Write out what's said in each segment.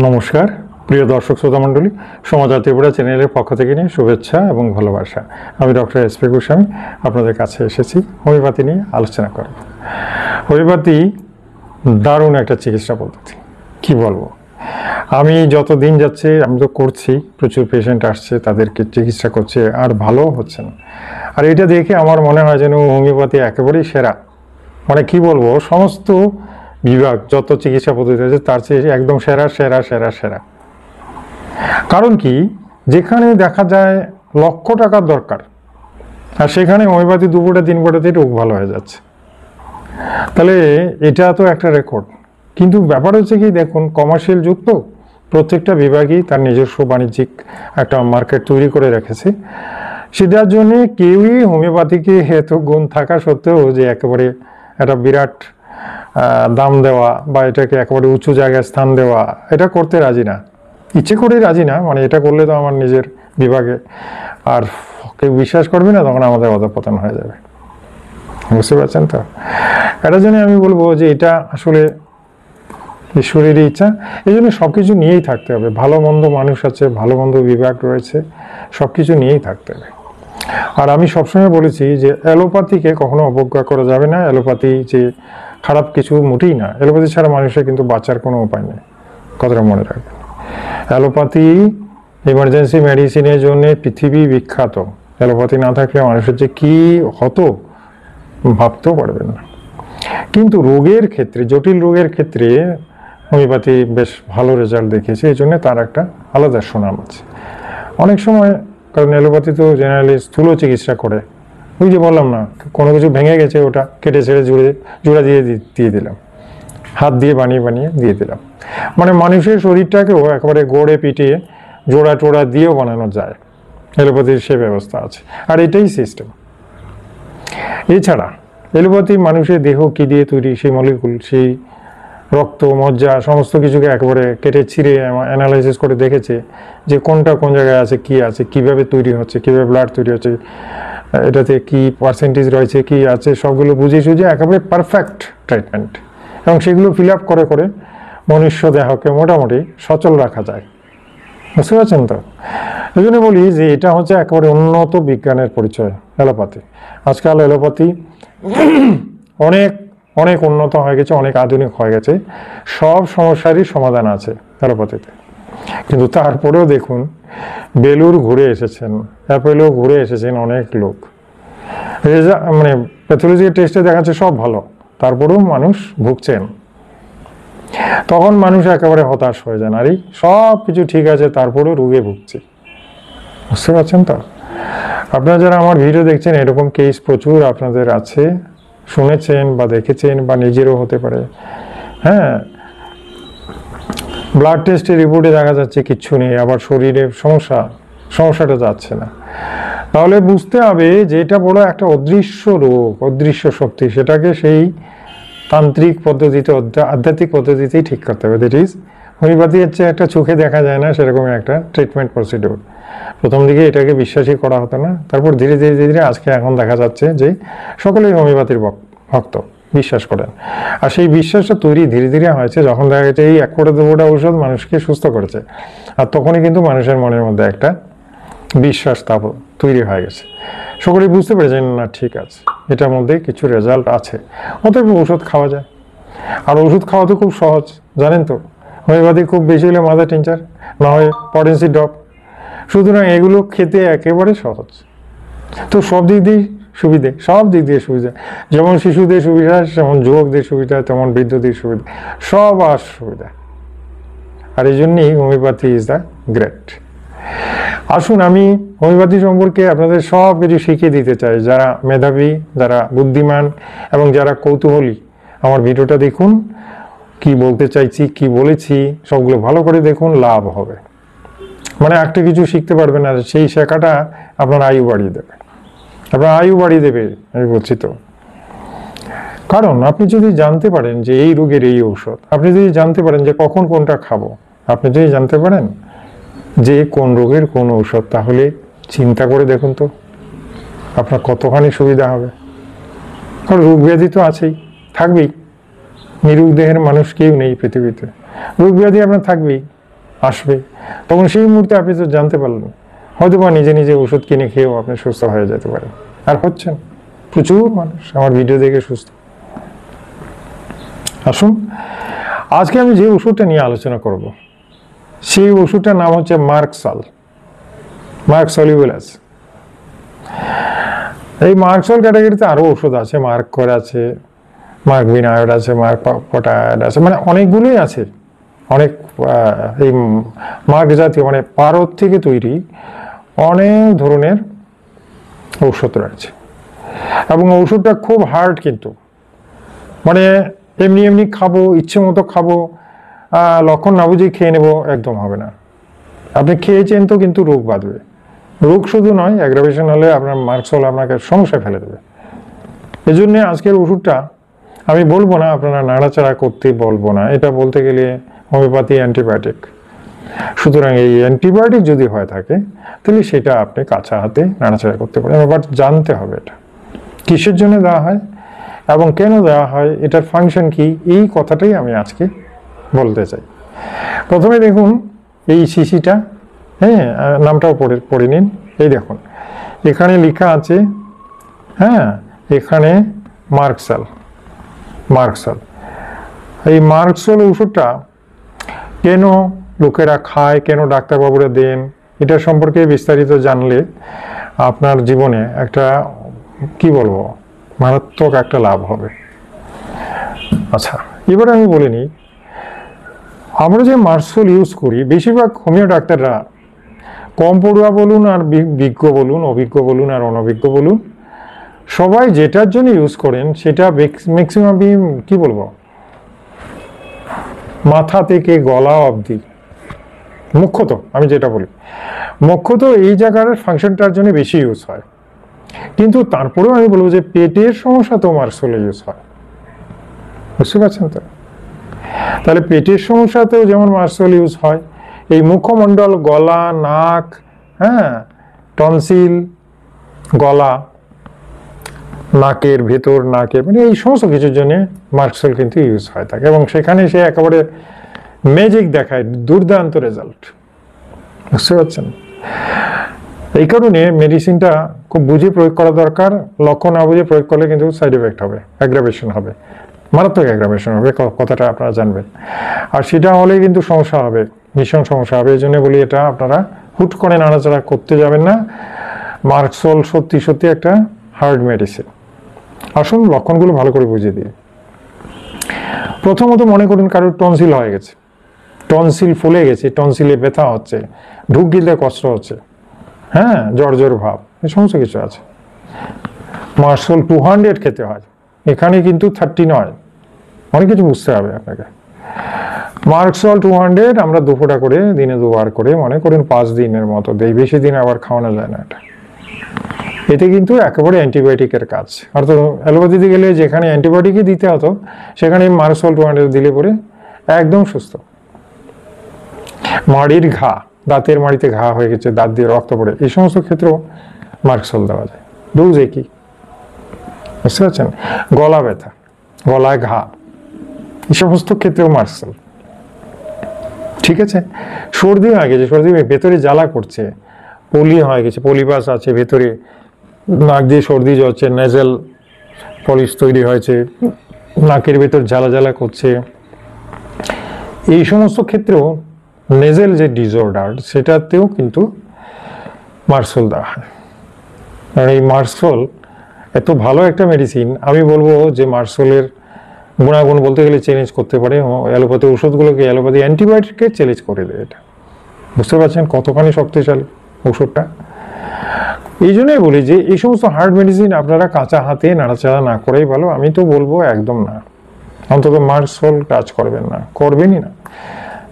নমস্কার প্রিয় দর্শক শ্রোতা মণ্ডলী, সমাচার ত্রিপুরা চ্যানেলের পক্ষ থেকে নিয়ে শুভেচ্ছা এবং ভালোবাসা। আমি ডক্টর এস.পি. গোস্বামী আপনাদের কাছে এসেছি হোমিওপ্যাথি নিয়ে আলোচনা করব। হোমিওপ্যাথি দারুণ একটা চিকিৎসা পদ্ধতি, কি বলবো। আমি যত দিন যাচ্ছে আমি তো করছি, প্রচুর পেশেন্ট আসছে, তাদেরকে চিকিৎসা করছে আর ভালো হচ্ছে না। আর এটা দেখে আমার মনে হয় যেন হোমিওপ্যাথি একেবারেই সেরা, মানে কি বলবো, সমস্ত বিভাগ যত চিকিৎসা পদ্ধতি আছে তার চেয়ে একদম সেরা সেরা সেরা সেরা। কারণ কি, যেখানে দেখা যায় লক্ষ টাকার দরকার আর সেখানে হোমিওপ্যাথি 2 ফুটা 3 ফুটাতেই রোগ ভালো হয়ে যাচ্ছে, তাহলে এটা তো একটা রেকর্ড। কিন্তু ব্যাপার হচ্ছে কি, দেখুন কমার্শিয়াল যুগ তো, প্রত্যেকটা বিভাগই তার নিজস্ব বাণিজ্যিক একটা মার্কেট তৈরি করে রেখেছে। সেটার জন্য কেউই হোমিওপ্যাথিকে এত গুণ থাকা সত্ত্বেও যে একেবারে একটা বিরাট দাম দেওয়া বা এটাকে একেবারে উঁচু জায়গায় স্থান দেওয়া, এটা করতে রাজি না, ইচ্ছে করে রাজি না। মানে এটা করলে তো আমার নিজের বিভাগে আর কেউ বিশ্বাস করবে না, তখন আমাদের অধঃপতন হয়ে যাবে, বুঝতে পারছেন তো। এটার জন্য আমি বলবো যে এটা আসলে ঈশ্বরেরই ইচ্ছা। এই জন্য সব কিছু নিয়েই থাকতে হবে, ভালো মন্দ মানুষ আছে, ভালো মন্দ বিভাগ রয়েছে, সব কিছু নিয়েই থাকতে হবে। আর আমি সবসময় বলেছি যে অ্যালোপ্যাথিকে কখনো অবজ্ঞা করা যাবে না। অ্যালোপ্যাথি যে খারাপ কিছু মোটেই না, অ্যালোপ্যাথি ছাড়া মানুষের কিন্তু বাঁচার কোনো উপায় নেই, কথাটা মনে রাখবেন। অ্যালোপ্যাথি ইমার্জেন্সি মেডিসিনের জন্য পৃথিবী বিখ্যাত। অ্যালোপ্যাথি না থাকলে মানুষের যে কী হতো ভাবতেও পারবেন না। কিন্তু রোগের ক্ষেত্রে, জটিল রোগের ক্ষেত্রে হোমিওপ্যাথি বেশ ভালো রেজাল্ট দেখিয়েছে, এই জন্য তার একটা আলাদা সুনাম আছে অনেক সময়। কারণ অ্যালোপ্যাথি তো জেনারেলি স্থূল চিকিৎসা করে, ওই যে বললাম না, কোনো কিছু ভেঙে গেছে ওটা কেটে ছেড়ে জোড়া দিয়ে দিলাম, হাত দিয়ে বানিয়ে দিয়ে দিলাম। মানে মানুষের শরীরটাকেও একেবারে গড়ে পিটিয়ে জোড়া টোড়া দিয়েও বানানো যায়, অ্যালোপ্যাথির সে ব্যবস্থা আছে। আর এটাই সিস্টেম। এছাড়া অ্যালোপ্যাথি মানুষের দেহ কি দিয়ে তৈরি, সেই মলিকুল, সেই রক্ত মজ্জা সমস্ত কিছুকে একেবারে কেটে ছিঁড়ে অ্যানালাইসিস করে দেখেছে যে কোনটা কোন জায়গায় আছে, কি আছে, কিভাবে তৈরি হচ্ছে, কিভাবে ব্লাড তৈরি হচ্ছে, এটাতে কি পার্সেন্টেজ রয়েছে, কি আছে, সবগুলো বুঝে সুঝে একেবারে পারফেক্ট ট্রিটমেন্ট। এবং সেগুলো ফিল আপ করে করে মনুষ্য দেহকে মোটামুটি সচল রাখা যায়, বুঝতে পারছেন তো। এই জন্য বলি যে এটা হচ্ছে একেবারে উন্নত বিজ্ঞানের পরিচয় অ্যালোপ্যাথি। আজকাল অ্যালোপ্যাথি অনেক অনেক উন্নত হয়ে গেছে, অনেক আধুনিক হয়ে গেছে, সব সমস্যারই সমাধান আছে অ্যালোপ্যাথিতে। কিন্তু তারপরেও দেখুন, বেলুর ঘুরে এসেছেন, অ্যাপেলো ঘুরে এসেছেন অনেক লোক, মানে প্যাথোলজি টেস্টে দেখাচ্ছে সব ভালো, তারপরেও মানুষ ভুগছেন। তখন মানুষ একেবারে হতাশ হয়ে যান, আরে সব কিছু ঠিক আছে তারপরেও রোগে ভুগছে, বুঝতে পারছেন তো। আপনারা যারা আমার ভিডিও দেখছেন, এরকম কেস প্রচুর আপনাদের আছে, শুনেছেন বা দেখেছেন বা নিজেরও হতে পারে। হ্যাঁ, ব্লাড টেস্টের রিপোর্টে দেখা যাচ্ছে কিচ্ছু নেই, আবার শরীরে সমস্যাটা যাচ্ছে না। তাহলে বুঝতে হবে যে এটা বড় একটা অদৃশ্য রোগ, অদৃশ্য শক্তি, সেটাকে সেই তান্ত্রিক পদ্ধতিতে, আধ্যাত্মিক পদ্ধতিতেই ঠিক করতে হবে। দ্যাট ইজ হোমিওপ্যাথি হচ্ছে একটা চোখে দেখা যায় না সেরকম একটা ট্রিটমেন্ট প্রসিডিউর। প্রথম দিকে এটাকে বিশ্বাসই করা হতো না, তারপর ধীরে ধীরে ধীরে আজকে এখন দেখা যাচ্ছে যে সকলেই হোমিওপ্যাথির ভক্ত, বিশ্বাস করেন। আর সেই বিশ্বাসটা তৈরি ধীরে ধীরে হয়েছে যখন দেখা গেছে এই 1 কোটা 2 কোটা ঔষধ মানুষকে সুস্থ করেছে, আর তখনই কিন্তু মানুষের মনের মধ্যে একটা বিশ্বাস তৈরি হয়ে গেছে। সকলেই বুঝতে পেরেছেন না, ঠিক আছে, এটার মধ্যে কিছু রেজাল্ট আছে, অতএব ওষুধ খাওয়া যায়। আর ওষুধ খাওয়া তো খুব সহজ, জানেন তো। হোমিওপ্যাথি খুব বেশি হলে মাদার টিনচার, না হয় পটেন্সি ড্রপ, সুতরাং এগুলো খেতে একেবারে সহজ। তো সব দিক দিয়ে সুবিধে, সব দিক দিয়ে সুবিধা, যেমন শিশুদের সুবিধা, যেমন যুবকদের সুবিধা, তেমন বৃদ্ধদের সুবিধা, সব আর সুবিধা। আর এই জন্যই হোমিওপ্যাথি ইজ দ্য গ্রেট। আসুন আমি হোমিওপ্যাথি সম্পর্কে আপনাদের সব কিছু শিখিয়ে দিতে চাই। যারা মেধাবী, যারা বুদ্ধিমান এবং যারা কৌতূহলী, আমার ভিডিওটা দেখুন, কি বলতে চাইছি, কি বলেছি, সবগুলো ভালো করে দেখুন, লাভ হবে। মানে একটা কিছু শিখতে পারবেন আর সেই শেখাটা আপনার আয়ু বাড়িয়ে দেবে, আপনার আয়ু বাড়িয়ে দেবে, আমি বলছি তো। কারণ আপনি যদি জানতে পারেন যে এই রোগের এই ঔষধ, আপনি যদি জানতে পারেন যে কখন কোনটা খাবো, আপনি যদি জানতে পারেন যে কোন রোগের কোন ঔষধ, তাহলে চিন্তা করে দেখুন তো আপনার কতখানি সুবিধা হবে। কারণ রোগ ব্যাধি তো আছেই, থাকবেই, নিরোগ দেহের মানুষ কেউ নেই পৃথিবীতে, রোগ ব্যাধি আপনার থাকবেই। আসবে, তখন সেই মুহূর্তে আপনি তো জানতে পারলেন, হয়তো বা নিজে নিজে ওষুধ কিনে খেয়েও আপনি সুস্থ হয়ে যেতে পারেন। আর হচ্ছেন, প্রচুর মানুষ আমার ভিডিও দেখে সুস্থ। আসুন, আজকে আমি যে ওষুধটা নিয়ে আলোচনা করব, সেই ওষুধটার নাম হচ্ছে মার্কসল, মার্ক সলিউলাস। এই মার্কসল ক্যাটাগরিতে আরো ওষুধ আছে, মার্ক করে আছে, মার্ক বিনায়ড আছে, মার্ক পটায়ড আছে, মানে অনেকগুলোই আছে। অনেক এই মার্ক জাতীয় মানে পারদ থেকে তৈরি অনেক ধরনের ঔষধ রয়েছে, এবং ওষুধটা খুব হার্ড, কিন্তু মানে এমনি এমনি খাবো, ইচ্ছে মতো খাবো, লক্ষণ না বুঝে খেয়ে নেবো, একদম হবে না। আপনি খেয়েছেন তো কিন্তু রোগ বাঁধবে। রোগ শুধু নয়, অ্যাগ্রাভেশন হলে আপনার মার্কসল আপনাকে সমস্যায় ফেলে দেবে। এই জন্য আজকের ওষুধটা আমি বলবো না আপনারা নাড়াচাড়া করতে, বলবো না, এটা বলতে গেলে হোমিওপ্যাথি অ্যান্টিবায়োটিক। সুতরাং এই অ্যান্টিবায়োটিক যদি হয়ে থাকে তাহলে সেটা আপনি কাঁচা হাতে নাড়াচাড়া করতে পারেন। বাট জানতে হবে এটা কিসের জন্য দেওয়া হয় এবং কেন দেওয়া হয়, এটার ফাংশন কি, এই কথাটাই আমি আজকে বলতে চাই। প্রথমে দেখুন এই শিশিটা, হ্যাঁ, নামটাও পড়ে নিন। এই দেখুন এখানে লেখা আছে, হ্যাঁ, এখানে মার্কসল। মার্কসল, এই মার্কসল ওষুধটা কেন লোকেরা খায়, কেন ডাক্তারবাবুরা দেন, এটা সম্পর্কে বিস্তারিত জানলে আপনার জীবনে একটা কি বলবো মারাত্মক একটা লাভ হবে। আচ্ছা, এবার আমি বলে নিই, আমরা যে মার্কসল ইউজ করি, বেশিরভাগ হোমিও ডাক্তাররা, কম পড়ুয়া বলুন আর বিজ্ঞ বলুন, অভিজ্ঞ বলুন আর অনভিজ্ঞ বলুন, সবাই যেটার জন্য ইউজ করেন সেটা ম্যাক্সিমাম কি বলবো মাথা থেকে গলা অবধি, মুখ্যত আমি যেটা বলি, মুখ্যত এই জায়গার ফাংশনটার জন্য বেশি ইউজ হয়। কিন্তু তারপরেও আমি বলবো যে পেটের সমস্যা তো মার্কসল ইউজ হয়, বুঝতে পারছেন তো? তাহলে পেটের সমস্যাতেও যেমন মার্কসল ইউজ হয়, এই মুখমণ্ডল, গলা, নাক, হ্যাঁ, টনসিল, গলা, নাকের ভেতর, নাকের মানে এই সমস্ত কিছুর জন্য মার্কসল কিন্তু ইউজ হয় থাকে, এবং সেখানে সে একেবারে ম্যাজিক দেখায়, দুর্দান্ত রেজাল্ট, বুঝতে পারছেন? এই কারণে মেডিসিনটা খুব বুঝে প্রয়োগ করা দরকার। লক্ষণ না বুঝে প্রয়োগ করলে কিন্তু সাইড এফেক্ট হবে, অ্যাগ্রাভেশন হবে, মারাত্মক অ্যাগ্রাভেশন হবে, কথাটা আপনারা জানবেন। আর সেটা হলে কিন্তু সমস্যা হবে, ভীষণ সমস্যা হবে। এই জন্য বলি এটা আপনারা হুট করে নাড়াচাড়া করতে যাবেন না। মার্কসল সত্যি সত্যি একটা হার্ড মেডিসিন। আসুন লক্ষণগুলো ভালো করে বুঝিয়ে দিই। প্রথমত মনে করুন কারোর টনসিল হয়ে গেছে, টনসিল ফুলে গেছে, টনসিলে ব্যথা হচ্ছে, ঢুক গিলতে কষ্ট হচ্ছে, হ্যাঁ, জ্বর জ্বর ভাব, এই সমস্ত কিছু আছে। মার্কসল 200 খেতে হয়, এখানে কিন্তু 30 নয়, অনেক কিছু বুঝতে হবে আপনাকে। মার্কসল 200 আমরা 2 ফোঁটা করে দিনে 2 বার করে মনে করুন 5 দিনের মতো দেই, বেশি দিন আবার খাওয়ানো যায় না। এতে কিন্তু একেবারে অ্যান্টিবায়োটিকের কাজ। অর্থাৎ অ্যালোপ্যাথিতে গেলে যেখানে অ্যান্টিবায়োটিকই দিতে হতো সেখানে মার্কসল 200 দিলে পরে একদম সুস্থ। মাড়ির ঘা, দাঁতের মাড়িতে ঘা হয়ে গেছে, দাঁত দিয়ে রক্ত পড়ে, এই সমস্ত ক্ষেত্রেও মার্কসল দেওয়া যায়, ডোজ একই, বুঝতে পারছেন? গলা ব্যথা, গলায় ঘা, এই সমস্ত ক্ষেত্রেও মার্কসল, ঠিক আছে? সর্দি হয়ে গেছে, সর্দি ভেতরে জ্বালা করছে, পলি হয়ে গেছে, পলিপাস আছে ভেতরে, নাক দিয়ে সর্দি যাচ্ছে, নেজেল পলিশ তৈরি হয়েছে, নাকের ভেতর জ্বালা জ্বালা করছে, এই সমস্ত ক্ষেত্রেও নেজেল যে ডিসঅর্ডার সেটাতেও কিন্তু মার্কসল দেওয়া হয়। কারণ এই মার্কসল এত ভালো একটা মেডিসিন, আমি বলবো যে মার্কসলের গুণাগুণ বলতে গেলে চ্যালেঞ্জ করতে পারে অ্যালোপ্যাথি ওষুধগুলোকে, অ্যালোপ্যাথি অ্যান্টিবায়োটিককে চ্যালেঞ্জ করে দেয়। এটা বুঝতে পারছেন কতখানি শক্তিশালী ওষুধটা? এই জন্যই বলি যে এই সমস্ত হার্ড মেডিসিন আপনারা কাঁচা হাতে নাড়াচাড়া না করেই ভালো। আমি তো বলবো একদম না, অন্তত মার্কসল কাজ করবেন না, করবেনই না।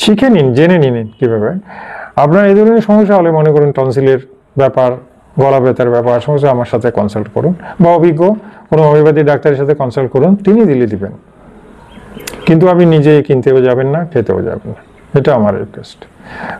শিখে নিন, জেনে নিন কীভাবে। আপনার এই ধরনের সমস্যা হলে মনে করুন টনসিলের ব্যাপার, গলা ব্যথার ব্যাপার, সমস্যা, আমার সাথে কনসাল্ট করুন, বা অভিজ্ঞ কোনো হোমিওপ্যাথি ডাক্তারের সাথে কনসাল্ট করুন, তিনি দিলে দিবেন। কিন্তু আপনি নিজে কিনতেও যাবেন না, খেতেও যাবেন না, এটা আমার রিকোয়েস্ট।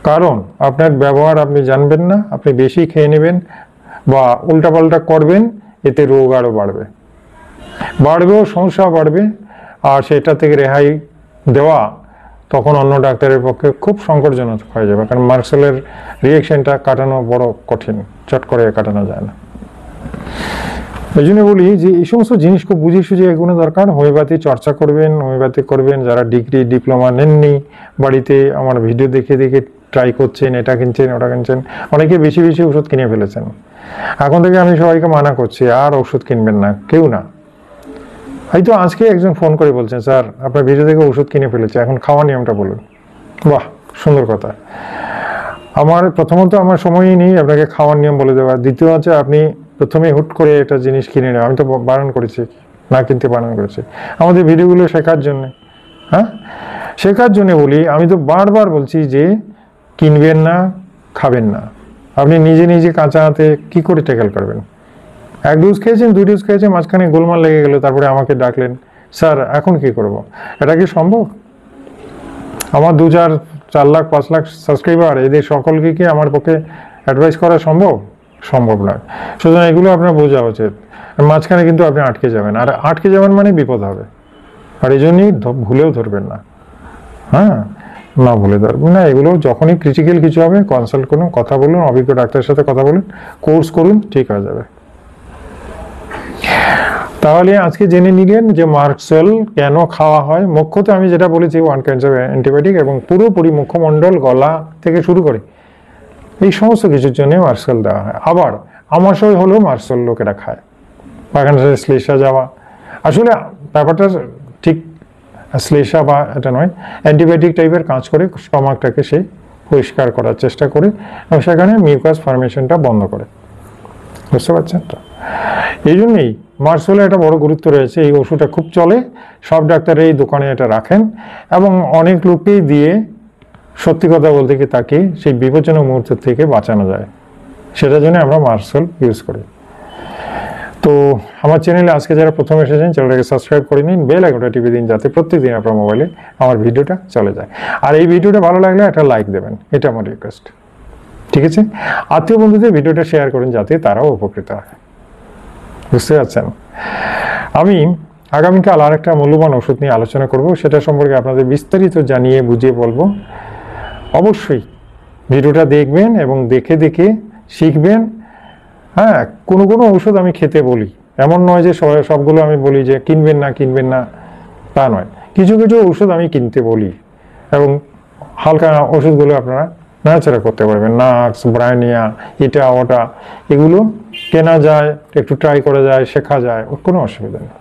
কারণ আপনার ব্যবহার আপনি জানবেন না, আপনি বেশি খেয়ে নেবেন বা উল্টাপাল্টা করবেন, এতে রোগ আরও বাড়বেও, সমস্যা বাড়বে। আর সেটা থেকে রেহাই দেওয়া তখন অন্য ডাক্তারের পক্ষে খুব সংকটজনক হয়ে যাবে, কারণ মার্কসেলের রিয়েকশনটা কাটানো বড় কঠিন, চট করে কাটানো যায় না। এই জন্য বলি যে এই সমস্ত জিনিস খুব বুঝে সুঝে এগুলো দরকার। হোমিওপ্যাথি চর্চা করবেন, হোমিওপ্যাথি করবেন যারা ডিগ্রি ডিপ্লোমা নেননি, বাড়িতে আমার ভিডিও দেখে দেখে ট্রাই করছেন, এটা কিনছেন ওটা কিনছেন, অনেকে বেশি বেশি ওষুধ কিনে ফেলেছেন। এখন থেকে আমি সবাইকে মানা করছি আর ওষুধ কিনবেন না, কেউ না। হয়তো আজকে একজন ফোন করে বলছেন, স্যার আপনার ভিডিও থেকে ওষুধ কিনে ফেলেছে, এখন খাওয়ার নিয়মটা বলুন। বাহ, সুন্দর কথা। আমার প্রথমত আমার সময়ই নেই আপনাকে খাওয়ার নিয়ম বলে দেওয়া। দ্বিতীয় হচ্ছে আপনি প্রথমে হুট করে একটা জিনিস কিনে নেওয়া, আমি তো বারণ করেছি, না কিনতে বারণ করেছি আমাদের ভিডিওগুলো শেখার জন্য। হ্যাঁ, শেখার জন্য বলি। আমি তো বারবার বলছি যে কিনবেন না, খাবেন না। আপনি নিজে নিজে কাঁচা হাতে কি করে ট্যাকেল করবেন? 1 ডোজ খেয়েছেন, 2 ডোজ খেয়েছেন, মাঝখানে গোলমাল লেগে গেল, তারপরে আমাকে ডাকলেন, স্যার এখন কি করব? এটা কি সম্ভব? আমার 2-4 লাখ 5 লাখ সাবস্ক্রাইবার, এদের সকলকে কি আমার পক্ষে অ্যাডভাইস করা সম্ভব? সম্ভব নয়। সুতরাং এগুলো আপনার বোঝা উচিত। মাঝখানে কিন্তু আপনি আটকে যাবেন, আর আটকে যাবেন মানে বিপদ হবে। আর এই জন্যই ভুলেও ধরবেন না। হ্যাঁ, না ভুলে ধরবেন না। এগুলো যখনই ক্রিটিক্যাল কিছু হবে কনসাল্ট করুন, কথা বলুন, অভিজ্ঞ ডাক্তারের সাথে কথা বলুন, কোর্স করুন, ঠিক হয়ে যাবে। তাহলে আজকে জেনে নিলেন যে মার্কসেল কেন খাওয়া হয়। মুখ্যত আমি যেটা বলেছি 1 ক্যান্সার অ্যান্টিবায়োটিক, এবং পুরোপুরি মুখমণ্ডল, গলা থেকে শুরু করে এই সমস্ত কিছুর জন্য মার্কসেল দেওয়া হয়। আবার আমাশয় হলেও মার্কসেল লোকেরা খায়, পায়খানা শ্লেষা যাওয়া। আসলে ব্যাপারটা ঠিক শ্লেষা বা এটা নয়, অ্যান্টিবায়োটিক টাইপের কাজ করে স্টমাকটাকে সে পরিষ্কার করার চেষ্টা করে এবং সেখানে মিউকাস ফর্মেশনটা বন্ধ করে। বুঝতে পারছেন তো? এই জন্যই মার্কসেলের একটা বড় গুরুত্ব রয়েছে। এই ওষুধটা খুব চলে, সব ডাক্তার এই দোকানে এটা রাখেন, এবং অনেক লোককেই দিয়ে সত্যি কথা বলতে কি তাকে সেই বিপজ্জনক মুহূর্ত থেকে বাঁচানো যায়। সেটার জন্য আমরা মার্কসেল ইউজ করি। তো আমার চ্যানেলে আজকে যারা প্রথম এসেছেন, চ্যানেলটাকে সাবস্ক্রাইব করে নিন, বেল আইকনটা টিপে দিন, যাতে প্রত্যেকদিন আপনার মোবাইলে আমার ভিডিওটা চলে যায়। আর এই ভিডিওটা ভালো লাগলে একটা লাইক দেবেন, এটা আমার রিকোয়েস্ট। ঠিক আছে? আত্মীয় বন্ধুদের ভিডিওটা শেয়ার করুন, যাতে তারাও উপকৃত হয়। বুঝতে পারছেন? আমি আগামীকাল আর একটা মূল্যবান ওষুধ নিয়ে আলোচনা করব, সেটা সম্পর্কে আপনাদের বিস্তারিত জানিয়ে বুঝিয়ে বলবো। অবশ্যই ভিডিওটা দেখবেন এবং দেখে দেখে শিখবেন। হ্যাঁ, কোনো কোনো ওষুধ আমি খেতে বলি, এমন নয় যে সবগুলো আমি বলি যে কিনবেন না কিনবেন না, তা নয়। কিছু কিছু ওষুধ আমি কিনতে বলি, এবং হালকা ওষুধগুলো আপনারা নাড়াচাড়া করতে পারবেন। নাক্স, ব্রায়োনিয়া, এটা ওটা, এগুলো কেনা যায়, একটু ট্রাই করা যায়, শেখা যায়, ওর কোনো অসুবিধা নেই।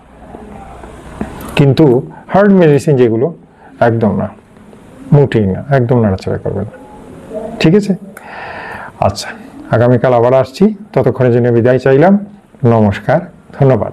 কিন্তু হার্ড মেডিসিন যেগুলো, একদম না, মোটেই না, একদম নাড়াচাড়া করবেন। ঠিক আছে? আচ্ছা, আগামীকাল আবার আসছি, ততক্ষণের জন্য বিদায় চাইলাম। নমস্কার, ধন্যবাদ।